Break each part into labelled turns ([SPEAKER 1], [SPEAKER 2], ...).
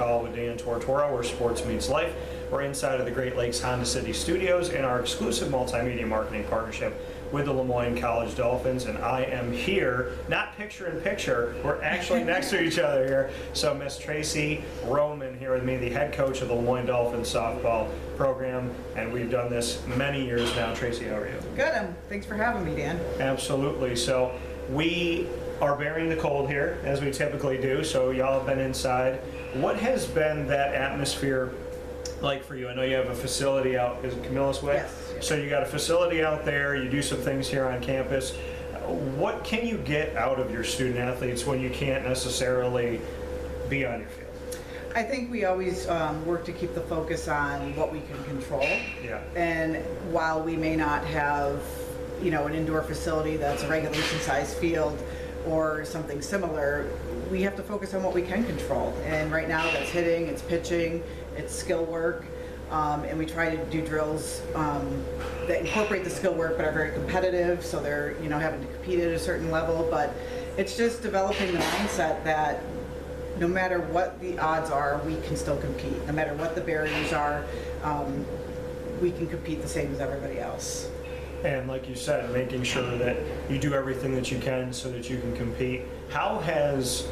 [SPEAKER 1] WakeUpCall with Dan Tortora, where sports meets life. We're inside of the Great Lakes Honda City Studios in our exclusive multimedia marketing partnership with the LeMoyne College Dolphins, and I am here, not picture in picture, we're actually next to each other here. So Miss Tracey Roman here with me, the head coach of the LeMoyne Dolphins softball program, and we've done this many years now. Tracey, how are you?
[SPEAKER 2] Good, thanks for having me, Dan.
[SPEAKER 1] Absolutely. So we are bearing the cold here, as we typically do, so y'all have been inside. What has been that atmosphere like for you? I know you have a facility out, is it Camillus Way?
[SPEAKER 2] Yes.
[SPEAKER 1] So you got a facility out there, you do some things here on campus. What can you get out of your student athletes when you can't necessarily be on your field?
[SPEAKER 2] I think we always work to keep the focus on what we can control.
[SPEAKER 1] Yeah.
[SPEAKER 2] And while we may not have, an indoor facility that's a regulation size field or something similar, we have to focus on what we can control. And right now that's hitting, it's pitching, it's skill work. And we try to do drills that incorporate the skill work but are very competitive, so they're having to compete at a certain level. But it's just developing the mindset that no matter what the odds are, we can still compete. No matter what the barriers are, we can compete the same as everybody else.
[SPEAKER 1] And like you said, making sure that you do everything that you can so that you can compete. How has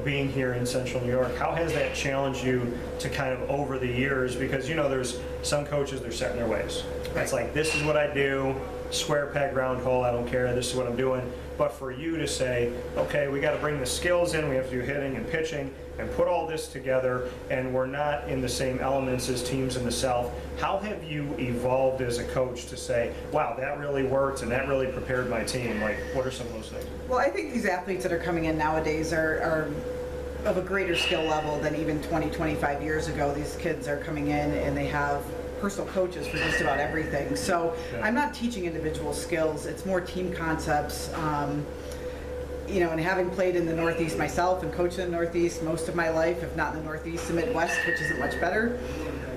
[SPEAKER 1] being here in Central New York, how has that challenged you to kind of over the years? Because there's some coaches, they're set in their ways.
[SPEAKER 2] Right.
[SPEAKER 1] It's like, this is what I do, square peg, round hole, I don't care, this is what I'm doing. But for you to say, okay, we got to bring the skills in, we have to do hitting and pitching, and put all this together, and we're not in the same elements as teams in the South. How have you evolved as a coach to say, wow, that really worked and that really prepared my team? Like, what are some of those things?
[SPEAKER 2] Well, I think these athletes that are coming in nowadays are of a greater skill level than even 20, 25 years ago. These kids are coming in and they have personal coaches for just about everything. So yeah. I'm not teaching individual skills, it's more team concepts. And having played in the Northeast myself and coached in the Northeast most of my life, if not in the Northeast, the Midwest, which isn't much better.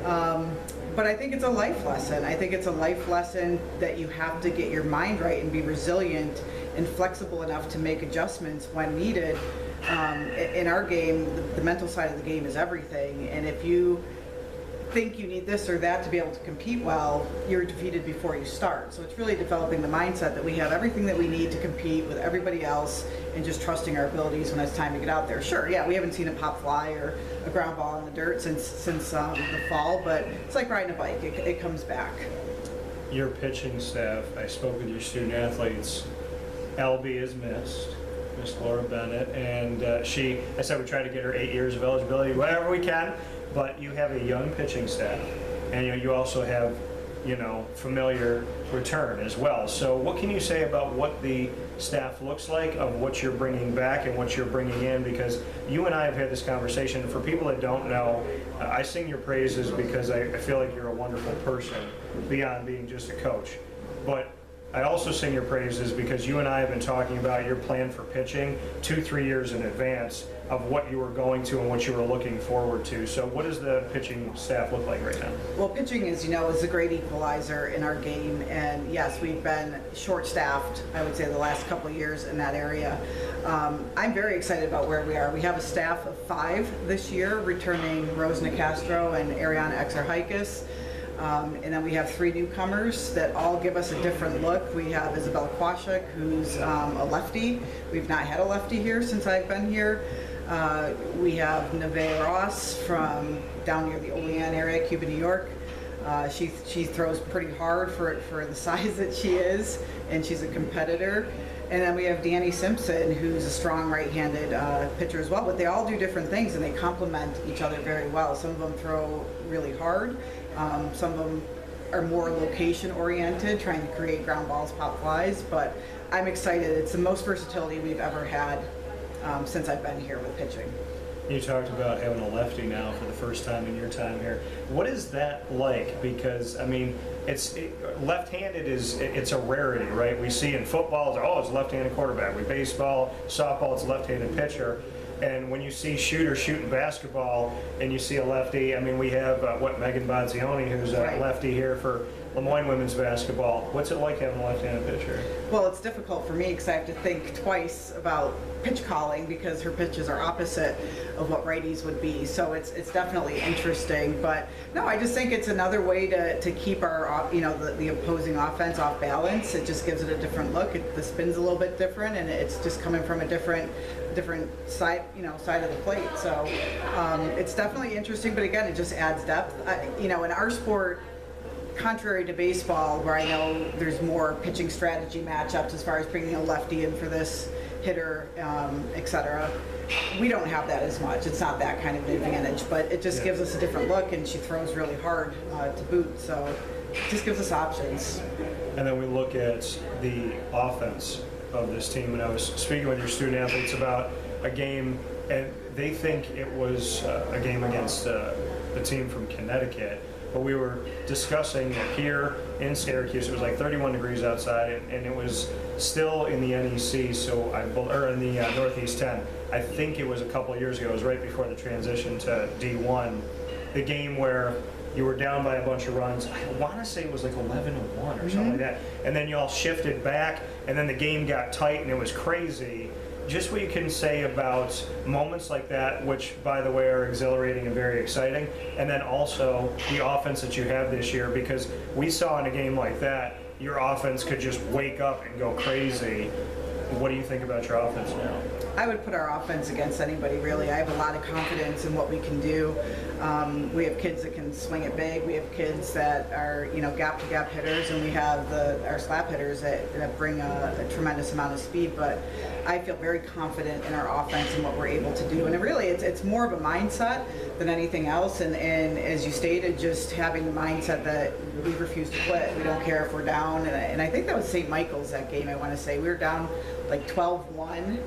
[SPEAKER 2] But I think it's a life lesson. I think it's a life lesson that you have to get your mind right and be resilient and flexible enough to make adjustments when needed. In our game, the mental side of the game is everything. And if you think you need this or that to be able to compete well, you're defeated before you start. So it's really developing the mindset that we have everything that we need to compete with everybody else and just trusting our abilities when it's time to get out there. Sure, yeah, we haven't seen a pop fly or a ground ball in the dirt since the fall, but it's like riding a bike, it comes back.
[SPEAKER 1] Your pitching staff, I spoke with your student athletes. LB is missed, Miss Laura Bennett, and I said we try to get her 8 years of eligibility, whatever we can. But you have a young pitching staff, and you also have, familiar return as well. So what can you say about what the staff looks like, of what you're bringing back and what you're bringing in? Because you and I have had this conversation. For people that don't know, I sing your praises because I feel like you're a wonderful person beyond being just a coach. But I also sing your praises because you and I have been talking about your plan for pitching 2-3 years in advance of what you were going to and what you were looking forward to. So what does the pitching staff look like right now? Well,
[SPEAKER 2] pitching is a great equalizer in our game, and yes, we've been short-staffed, I would say, the last couple of years in that area. I'm very excited about where we are. We have a staff of 5 this year, returning Rose Nicastro and Ariana Exarchikis. And then we have 3 newcomers that all give us a different look. We have Isabella Kwashik, who's a lefty. We've not had a lefty here since I've been here. We have Nevaeh Ross from down near the Olean area, Cuba, New York. She throws pretty hard for the size that she is, and she's a competitor. And then we have Danny Simpson, who's a strong right-handed pitcher as well. But they all do different things, and they complement each other very well. Some of them throw really hard. Some of them are more location-oriented, trying to create ground balls, pop flies. But I'm excited. It's the most versatility we've ever had since I've been here with pitching.
[SPEAKER 1] You talked about having a lefty now for the first time in your time here. What is that like? Because, left-handed it's a rarity, right? We see in football, it's a left-handed quarterback. With baseball, softball, it's a left-handed pitcher. And when you see shooters shooting basketball and you see a lefty, we have, Megan Bonzioni, who's a lefty here for LeMoyne women's basketball. What's it like having a left-handed pitcher?
[SPEAKER 2] Well, it's difficult for me because I have to think twice about pitch calling because her pitches are opposite of what righties would be. So it's definitely interesting. But no, I just think it's another way to keep our, the opposing offense off balance. It just gives it a different look. The spin's a little bit different, and it's just coming from a different side, side of the plate. So it's definitely interesting. But again, it just adds depth. In our sport, contrary to baseball, where I know there's more pitching strategy matchups as far as bringing a lefty in for this hitter, etc. We don't have that as much. It's not that kind of an advantage, but it just gives us a different look, and she throws really hard to boot, so it just gives us options.
[SPEAKER 1] And then we look at the offense of this team, and I was speaking with your student athletes about a game, and they think it was a game against the team from Connecticut. But we were discussing that here in Syracuse, it was like 31 degrees outside, and it was still in the NEC, or in the Northeast 10. I think it was a couple of years ago. It was right before the transition to D1. The game where you were down by a bunch of runs. I want to say it was like 11-1 or something like that. And then you all shifted back, and then the game got tight, and it was crazy. Just what you can say about moments like that, which, by the way, are exhilarating and very exciting, and then also the offense that you have this year, because we saw in a game like that, your offense could just wake up and go crazy. What do you think about your offense now?
[SPEAKER 2] I would put our offense against anybody, really. I have a lot of confidence in what we can do. We have kids that can swing it big. We have kids that are, gap-to-gap hitters, and we have our slap hitters that bring a tremendous amount of speed. But I feel very confident in our offense and what we're able to do. And it's more of a mindset than anything else. And as you stated, just having the mindset that we refuse to quit. We don't care if we're down. And I think that was St. Michael's, that game, I want to say. We were down like 12-1,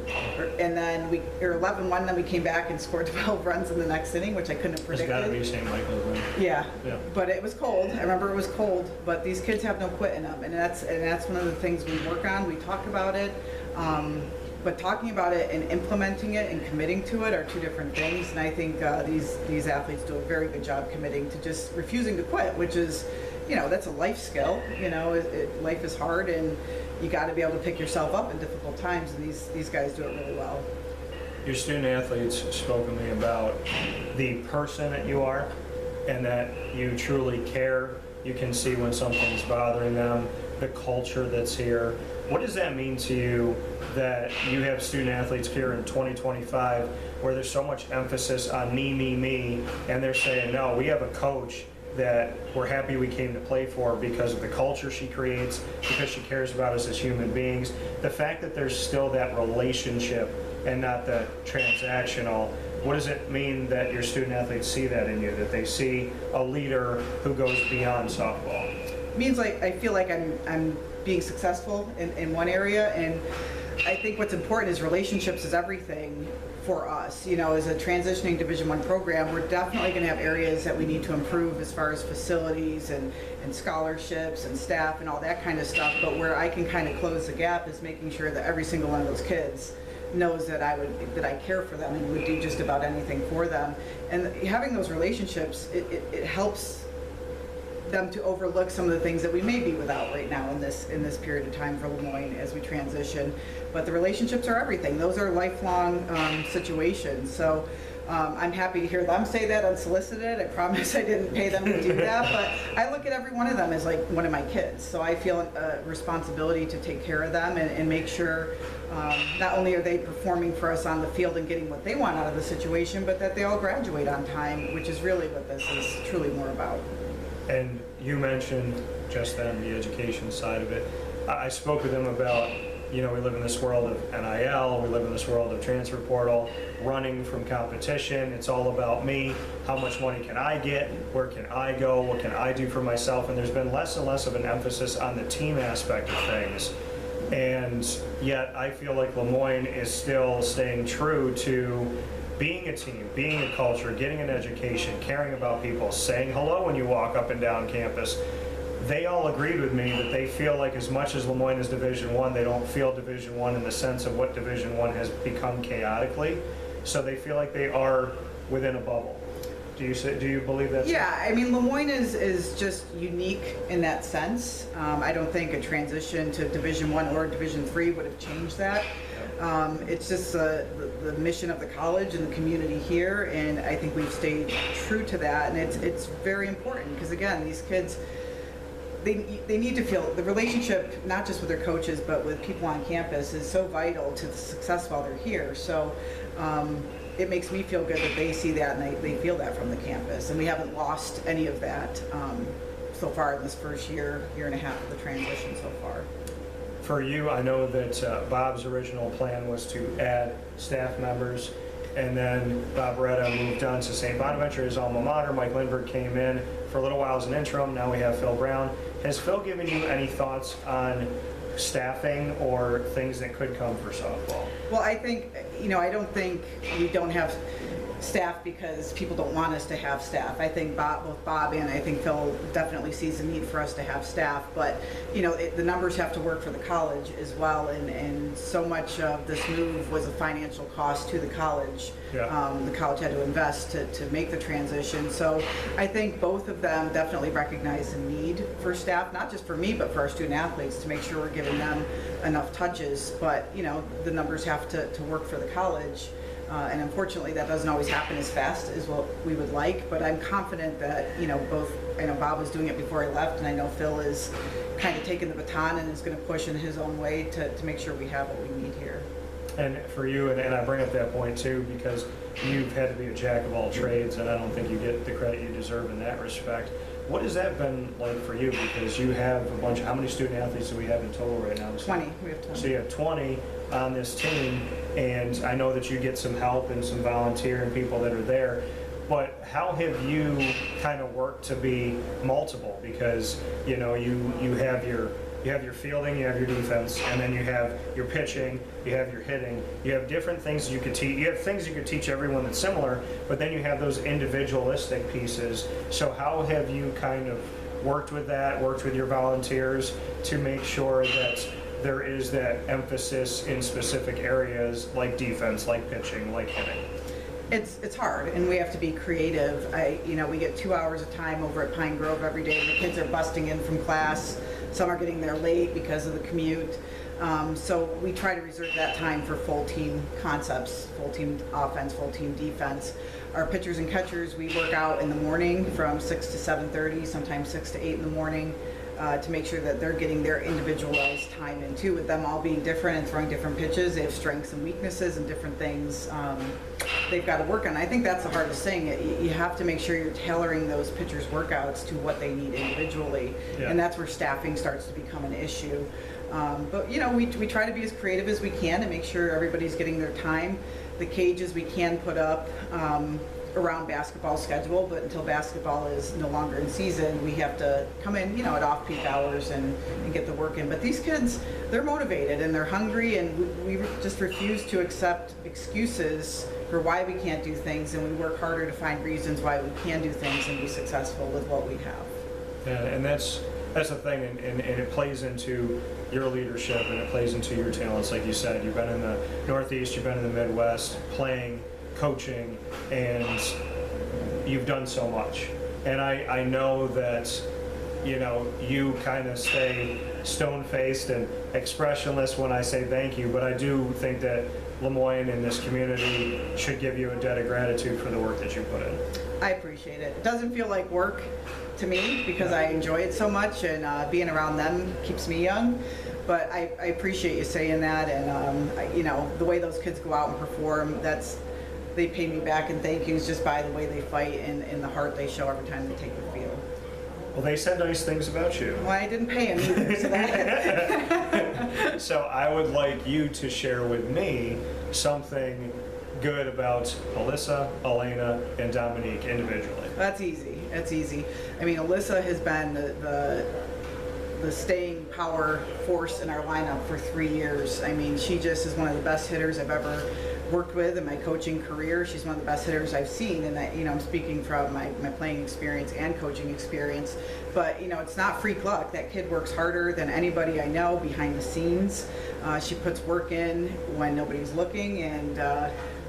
[SPEAKER 2] and then 11-1, then we came back and scored 12 runs in the next inning, which I couldn't have predicted.
[SPEAKER 1] It's got to be St. Michael's win.
[SPEAKER 2] Yeah, but it was cold. I remember it was cold, but these kids have no quit in them, and that's one of the things we work on. We talk about it, but talking about it and implementing it and committing to it are two different things. And I think these athletes do a very good job committing to just refusing to quit, which is, that's a life skill. Life is hard, and you got to be able to pick yourself up in difficult times, and these guys do it really well.
[SPEAKER 1] Your student athletes spoke to me about the person that you are, and that you truly care. You can see when something's bothering them, the culture that's here. What does that mean to you that you have student athletes here in 2025 where there's so much emphasis on me, and they're saying, no, we have a coach that we're happy we came to play for because of the culture she creates, because she cares about us as human beings. The fact that there's still that relationship and not the transactional, what does it mean that your student athletes see that in you, that they see a leader who goes beyond softball?
[SPEAKER 2] It means I feel like I'm being successful in one area, and I think what's important is relationships is everything for us. As a transitioning Division I program, we're definitely going to have areas that we need to improve as far as facilities and scholarships and staff and all that kind of stuff. But where I can kind of close the gap is making sure that every single one of those kids knows that I care for them and would do just about anything for them. And having those relationships, it helps them to overlook some of the things that we may be without right now in this period of time for LeMoyne as we transition. But the relationships are everything. Those are lifelong situations. So I'm happy to hear them say that unsolicited. I promise I didn't pay them to do that, but I look at every one of them as like one of my kids. So I feel a responsibility to take care of them and make sure not only are they performing for us on the field and getting what they want out of the situation, but that they all graduate on time, which is really what this is truly more about.
[SPEAKER 1] And you mentioned just then the education side of it. I spoke with them about, we live in this world of NIL, we live in this world of transfer portal, running from competition. It's all about me. How much money can I get? Where can I go? What can I do for myself? And there's been less and less of an emphasis on the team aspect of things. And yet I feel like LeMoyne is still staying true to being a team, being a culture, getting an education, caring about people, saying hello when you walk up and down campus. They all agreed with me that they feel like as much as LeMoyne is Division I, they don't feel Division I in the sense of what Division I has become chaotically. So they feel like they are within a bubble. Do you believe that's?
[SPEAKER 2] Yeah, I mean, LeMoyne is just unique in that sense. I don't think a transition to Division I or Division III would have changed that. It's just the mission of the college and the community here, and I think we've stayed true to that, and it's very important because, again, these kids, they need to feel the relationship, not just with their coaches, but with people on campus is so vital to the success while they're here. So it makes me feel good that they see that and they feel that from the campus, and we haven't lost any of that so far in this first year and a half of the transition so far.
[SPEAKER 1] For you, I know that Bob's original plan was to add staff members, and then Bob Beretta moved on to St. Bonaventure, his alma mater. Mike Lindbergh came in for a little while as an interim. Now we have Phil Brown. Has Phil given you any thoughts on staffing or things that could come for softball?
[SPEAKER 2] Well, I think, I don't think we don't have staff because people don't want us to have staff. I think both Bob and I think Phil definitely sees the need for us to have staff, but the numbers have to work for the college as well, and so much of this move was a financial cost to the college.
[SPEAKER 1] Yeah.
[SPEAKER 2] The college had to invest to make the transition, so I think both of them definitely recognize the need for staff, not just for me, but for our student athletes, to make sure we're giving them enough touches, but the numbers have to work for the college. And unfortunately, that doesn't always happen as fast as what we would like, but I'm confident that, I know Bob was doing it before I left, and I know Phil is kind of taking the baton and is going to push in his own way to make sure we have what we need here.
[SPEAKER 1] And for you, and I bring up that point too, because you've had to be a jack of all trades, and I don't think you get the credit you deserve in that respect. What has that been like for you? Because you have a bunch, how many student athletes do we have in total right now?
[SPEAKER 2] 20, we have 20.
[SPEAKER 1] So you have 20 on this team, and I know that you get some help and some volunteer and people that are there, but how have you kind of worked to be multiple? Because, you have your fielding, you have your defense, and then you have your pitching, you have your hitting, you have different things you could teach. You have things you could teach everyone that's similar, but then you have those individualistic pieces. So how have you kind of worked with that, worked with your volunteers to make sure that there is that emphasis in specific areas like defense, like pitching, like hitting?
[SPEAKER 2] It's hard, and we have to be creative. We get 2 hours of time over at Pine Grove every day. The kids are busting in from class. Some are getting there late because of the commute. So we try to reserve that time for full team concepts, full team offense, full team defense. Our pitchers and catchers, we work out in the morning from 6 to 7:30, sometimes 6 to 8 in the morning, to make sure that they're getting their individualized time in too, with them all being different and throwing different pitches. They have strengths and weaknesses and different things they've got to work on. I think that's the hardest thing. You have to make sure you're tailoring those pitchers' workouts to what they need individually,
[SPEAKER 1] Yeah.
[SPEAKER 2] and that's where staffing starts to become an issue. But we try to be as creative as we can to make sure everybody's getting their time. The cages we can put up around basketball schedule, but until basketball is no longer in season, we have to come in, at off-peak hours and get the work in. But these kids, they're motivated and they're hungry, and we just refuse to accept excuses for why we can't do things, and we work harder to find reasons why we can do things and be successful with what we have.
[SPEAKER 1] Yeah, and that's the thing, and it plays into your leadership, and it plays into your talents. Like you said, you've been in the Northeast, you've been in the Midwest, playing, coaching, and you've done so much. And I know that, you kind of stay stone-faced and expressionless when I say thank you, but I do think that LeMoyne and this community should give you a debt of gratitude for the work that you put in.
[SPEAKER 2] I appreciate it. It doesn't feel like work to me because I enjoy it so much, and being around them keeps me young. But I appreciate you saying that, and the way those kids go out and perform, they pay me back in thank yous just by the way they fight and the heart they show every time they take the field.
[SPEAKER 1] Well, they said nice things about you.
[SPEAKER 2] Well, I didn't pay them either, so that.
[SPEAKER 1] So I would like you to share with me something good about Alyssa, Elena, and Dominique individually.
[SPEAKER 2] That's easy. That's easy. I mean, Alyssa has been the staying power force in our lineup for 3 years. I mean, she just is one of the best hitters I've ever worked with in my coaching career. She's one of the best hitters I've seen, and I'm speaking from my playing experience and coaching experience. But it's not freak luck. That kid works harder than anybody I know behind the scenes. She puts work in when nobody's looking, and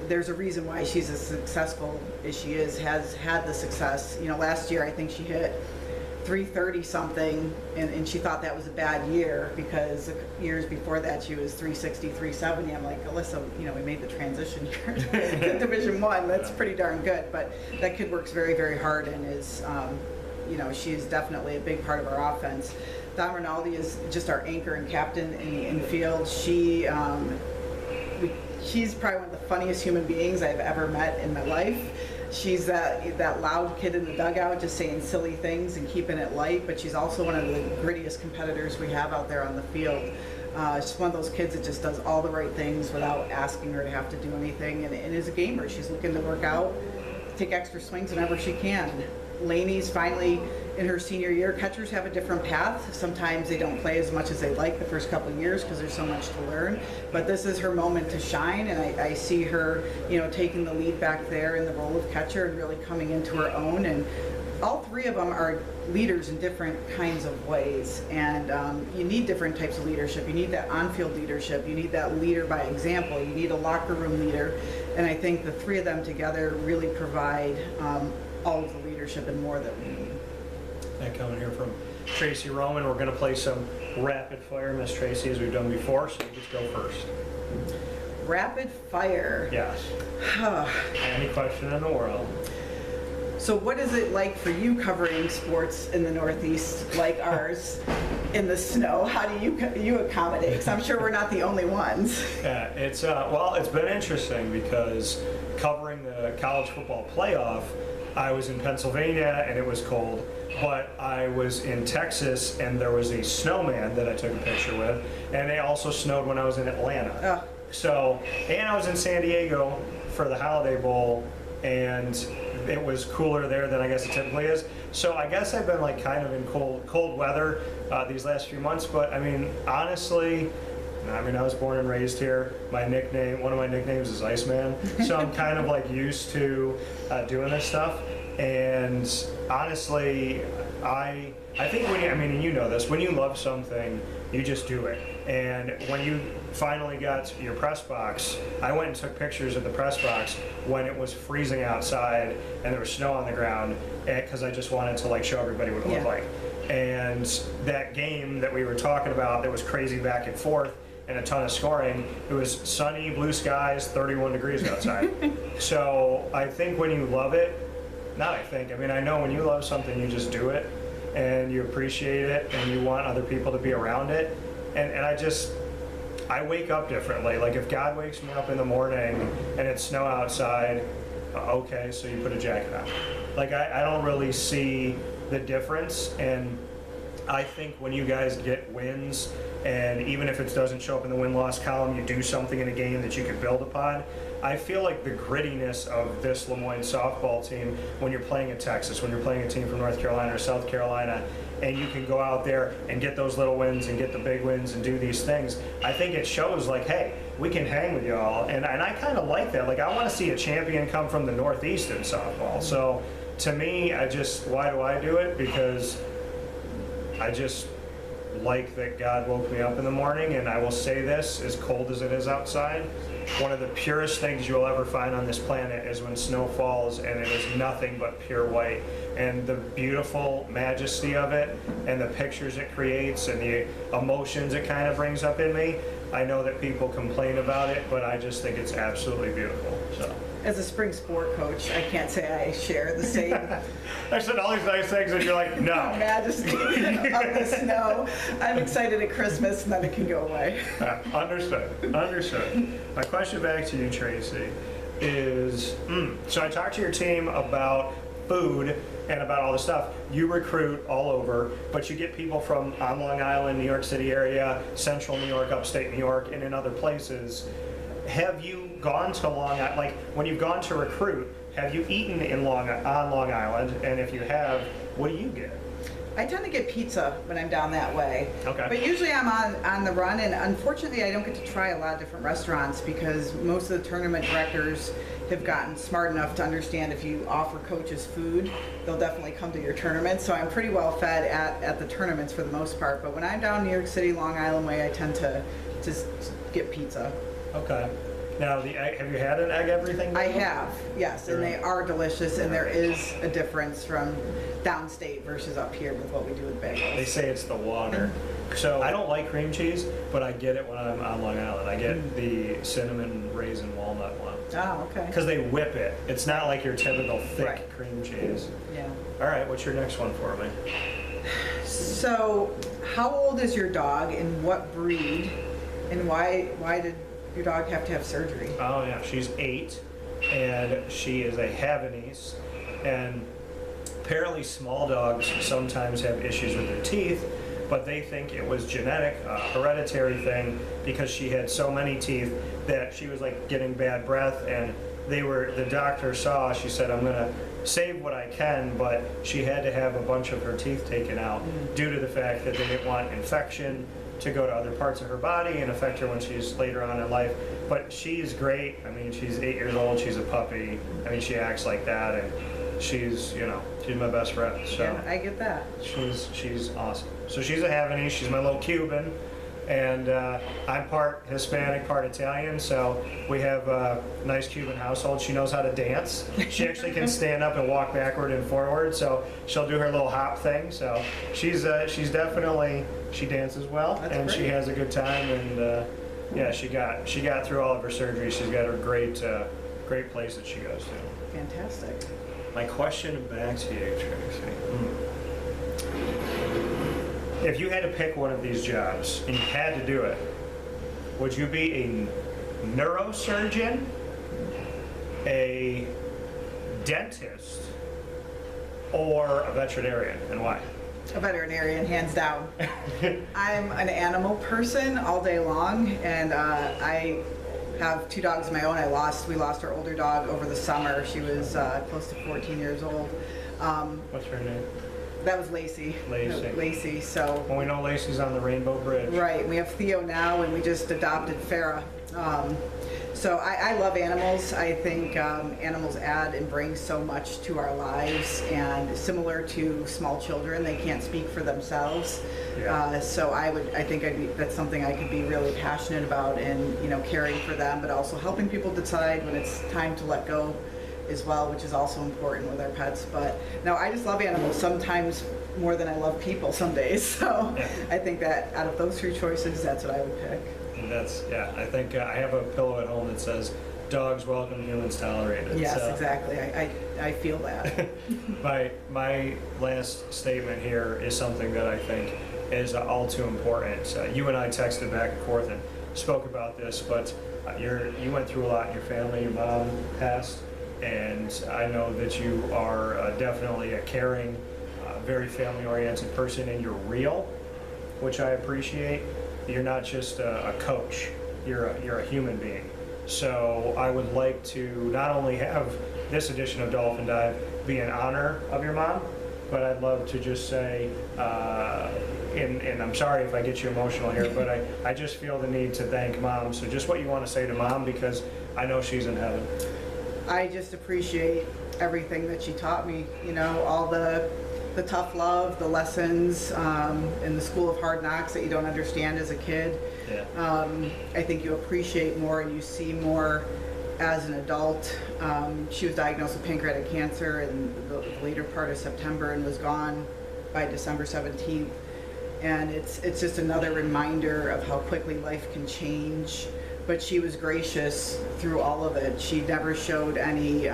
[SPEAKER 2] there's a reason why she's as successful as she is, has had the success. You know, last year I think she hit 330 something, and she thought that was a bad year because the years before that she was 360, 370. I'm like, Alyssa, you know, we made the transition here to Division I. That's pretty darn good. But that kid works very, very hard and is, you know, she's definitely a big part of our offense. Don Rinaldi is just our anchor and captain in the infield. She's probably one of the funniest human beings I've ever met in my life. She's that loud kid in the dugout just saying silly things and keeping it light, but she's also one of the grittiest competitors we have out there on the field. She's one of those kids that just does all the right things without asking her to have to do anything, and is a gamer. She's looking to work out, take extra swings whenever she can. Laney's finally in her senior year. Catchers have a different path. Sometimes they don't play as much as they like the first couple of years because there's so much to learn. But this is her moment to shine, and I see her, you know, taking the lead back there in the role of catcher and really coming into her own. And all three of them are leaders in different kinds of ways, and you need different types of leadership. You need that on-field leadership. You need that leader by example. You need a locker room leader, and I think the three of them together really provide all of the leadership and more that we need.
[SPEAKER 1] And coming here from Tracey Roman, we're going to play some rapid fire, Miss Tracey, as we've done before, so you just go first.
[SPEAKER 2] Rapid fire.
[SPEAKER 1] Yes. Any question in the world.
[SPEAKER 2] So what is it like for you covering sports in the Northeast like ours in the snow? How do you accommodate? Because I'm sure we're not the only ones.
[SPEAKER 1] Yeah, it's well, it's been interesting because covering the college football playoff, I was in Pennsylvania and it was cold, but I was in Texas and there was a snowman that I took a picture with, and it also snowed when I was in Atlanta. So, and I was in San Diego for the Holiday Bowl, and it was cooler there than I guess it typically is. So I guess I've been like kind of in cold weather these last few months, but I mean, honestly, I was born and raised here. One of my nicknames is Iceman. So I'm kind of like used to doing this stuff. And honestly, I think and you know this, when you love something, you just do it. And when you finally got your press box, I went and took pictures of the press box when it was freezing outside and there was snow on the ground, because I just wanted to like show everybody what it looked like. And that game that we were talking about that was crazy back and forth and a ton of scoring, it was sunny, blue skies, 31 degrees outside. So I think when you love it, I know when you love something, you just do it and you appreciate it and you want other people to be around it. And I wake up differently. Like if God wakes me up in the morning and it's snow outside, okay, so you put a jacket on. Like I don't really see the difference. And I think when you guys get wins, and even if it doesn't show up in the win-loss column, you do something in a game that you can build upon. I feel like the grittiness of this LeMoyne softball team, when you're playing in Texas, when you're playing a team from North Carolina or South Carolina, and you can go out there and get those little wins and get the big wins and do these things, I think it shows like, hey, we can hang with y'all. And I kind of like that. Like I want to see a champion come from the Northeast in softball. So to me, why do I do it? Because I just like that God woke me up in the morning, and I will say this, as cold as it is outside, one of the purest things you'll ever find on this planet is when snow falls and it is nothing but pure white. And the beautiful majesty of it and the pictures it creates and the emotions it kind of brings up in me, I know that people complain about it, but I just think it's absolutely beautiful. So.
[SPEAKER 2] As a spring sport coach, I can't say I share the same.
[SPEAKER 1] I said all these nice things and you're like, no.
[SPEAKER 2] Majesty of the snow. I'm excited at Christmas and then it can go away.
[SPEAKER 1] Understood. My question back to you, Tracey, is, so I talked to your team about food and about all the stuff. You recruit all over, but you get people from on Long Island, New York City area, central New York, upstate New York, and in other places. Have you gone to Long Island, like when you've gone to recruit, have you eaten on Long Island? And if you have, what do you get?
[SPEAKER 2] I tend to get pizza when I'm down that way.
[SPEAKER 1] Okay.
[SPEAKER 2] But usually I'm on the run, and unfortunately I don't get to try a lot of different restaurants because most of the tournament directors have gotten smart enough to understand if you offer coaches food, they'll definitely come to your tournament. So I'm pretty well fed at the tournaments for the most part. But when I'm down New York City, Long Island way, I tend to just get pizza.
[SPEAKER 1] Okay. Now, the egg, have you had an egg everything?
[SPEAKER 2] I have, yes, and they are delicious, and there is a difference from downstate versus up here with what we do with
[SPEAKER 1] They
[SPEAKER 2] bagels.
[SPEAKER 1] say it's the water. So I don't like cream cheese, but I get it when I'm on Long Island. I get the cinnamon raisin walnut one.
[SPEAKER 2] Oh, okay.
[SPEAKER 1] Because they whip it. It's not like your typical thick
[SPEAKER 2] Right.
[SPEAKER 1] cream cheese.
[SPEAKER 2] Yeah.
[SPEAKER 1] All right, what's your next one for me?
[SPEAKER 2] So, how old is your dog, and what breed, and why did your dog have to have surgery?
[SPEAKER 1] Oh yeah, she's 8, and she is a Havanese, and apparently small dogs sometimes have issues with their teeth, but they think it was genetic, a hereditary thing, because she had so many teeth that she was like getting bad breath, and the doctor saw, she said, I'm gonna save what I can, but she had to have a bunch of her teeth taken out due to the fact that they didn't want infection to go to other parts of her body and affect her when she's later on in life. But she's great. I mean, she's 8 years old, she's a puppy. I mean, she acts like that, and she's my best friend. So
[SPEAKER 2] Yeah, I get that.
[SPEAKER 1] she's awesome. So she's a Havanese, she's my little Cuban, and I'm part Hispanic, part Italian, so we have a nice Cuban household. She knows how to dance. She actually can stand up and walk backward and forward, so she'll do her little hop thing. So she's definitely, she dances well.
[SPEAKER 2] That's
[SPEAKER 1] and she
[SPEAKER 2] great.
[SPEAKER 1] has a good time, and yeah, she got through all of her surgery. She's got a great place that she goes to.
[SPEAKER 2] Fantastic.
[SPEAKER 1] My question back to you, Tracey. If you had to pick one of these jobs and you had to do it, would you be a neurosurgeon, a dentist, or a veterinarian, and why?
[SPEAKER 2] A veterinarian, hands down. I'm an animal person all day long, and I have 2 dogs of my own. We lost our older dog over the summer. She was close to 14 years old.
[SPEAKER 1] What's her name?
[SPEAKER 2] That was Lacey.
[SPEAKER 1] Lacey.
[SPEAKER 2] Lacey, so.
[SPEAKER 1] Well, we know Lacey's on the Rainbow Bridge.
[SPEAKER 2] Right, we have Theo now, and we just adopted Farah. So I love animals. I think animals add and bring so much to our lives, and similar to small children, they can't speak for themselves.
[SPEAKER 1] Yeah.
[SPEAKER 2] So I think that's something I could be really passionate about, and caring for them, but also helping people decide when it's time to let go as well, which is also important with our pets. But no, I just love animals, sometimes more than I love people some days. So
[SPEAKER 1] Yeah.
[SPEAKER 2] I think that out of those 3 choices, that's what I would pick.
[SPEAKER 1] And I think I have a pillow at home that says, dogs welcome, humans tolerated.
[SPEAKER 2] Yes,
[SPEAKER 1] So,
[SPEAKER 2] exactly. I feel that.
[SPEAKER 1] my last statement here is something that I think is all too important. You and I texted back and forth and spoke about this, but you went through a lot in your family. Your mom passed, and I know that you are definitely a caring, very family-oriented person, and you're real, which I appreciate. You're not just a coach, you're a human being. So I would like to not only have this edition of Dolphin Dive be in honor of your mom, but I'd love to just say, and I'm sorry if I get you emotional here, but I just feel the need to thank Mom. So just what you want to say to Mom, because I know she's in heaven.
[SPEAKER 2] I just appreciate everything that she taught me, all the tough love, the lessons, in the school of hard knocks that you don't understand as a kid.
[SPEAKER 1] Yeah.
[SPEAKER 2] I think you appreciate more and you see more as an adult. She was diagnosed with pancreatic cancer in the later part of September and was gone by December 17th. And it's just another reminder of how quickly life can change. But she was gracious through all of it. She never showed any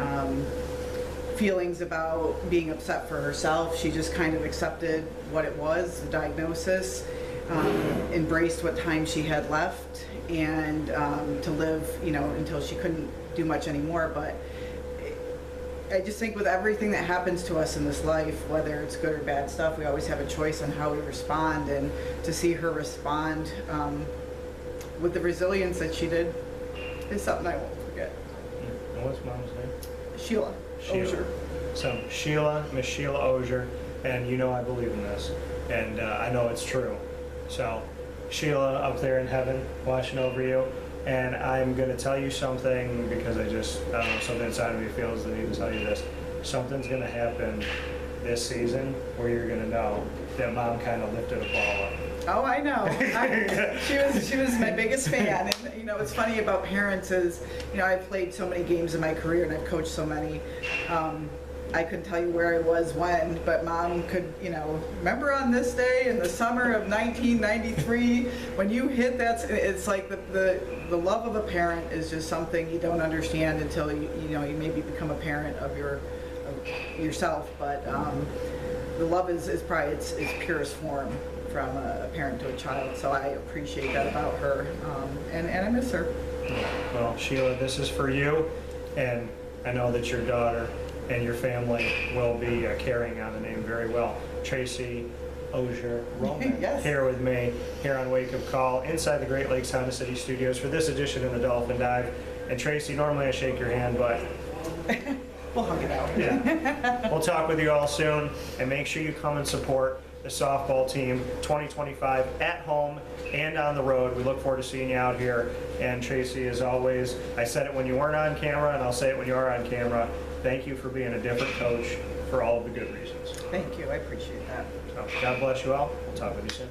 [SPEAKER 2] feelings about being upset for herself. She just kind of accepted what it was, the diagnosis, embraced what time she had left, and to live, until she couldn't do much anymore. But I just think with everything that happens to us in this life, whether it's good or bad stuff, we always have a choice on how we respond, and to see her respond with the resilience that she did is something I won't forget.
[SPEAKER 1] And what's Mom's name?
[SPEAKER 2] Sheila. Ozier.
[SPEAKER 1] So Miss Sheila Ozier, and I believe in this, and I know it's true. So Sheila up there in heaven watching over you, and I'm going to tell you something because I don't know, something inside of me feels the need to tell you this. Something's going to happen this season where you're going to know that Mom kind of lifted a ball up.
[SPEAKER 2] Oh, I know. She was my biggest fan. And, you know, what's funny about parents is, you know, I've played so many games in my career and I've coached so many. I couldn't tell you where I was when, but Mom could, you know, remember on this day in the summer of 1993 when you hit that, it's like the love of a parent is just something you don't understand until you know, you maybe become a parent of yourself, but the love is probably its purest form from a parent to a child, so I appreciate that about her, and I miss her.
[SPEAKER 1] Well, Sheila, this is for you, and I know that your daughter and your family will be carrying on the name very well. Tracey Roman
[SPEAKER 2] Yes.
[SPEAKER 1] here with me, here on Wake Up Call, inside the Great Lakes Honda City Studios for this edition of the Dolphin Dive. And Tracey, normally I shake your hand, but
[SPEAKER 2] We'll hug it out.
[SPEAKER 1] yeah. We'll talk with you all soon, and make sure you come and support the softball team 2025 at home and on the road. We look forward to seeing you out here. And Tracey, as always, I said it when you weren't on camera, and I'll say it when you are on camera. Thank you for being a different coach for all of the good reasons.
[SPEAKER 2] Thank you. I appreciate that.
[SPEAKER 1] So, God bless you all. We'll talk with you soon.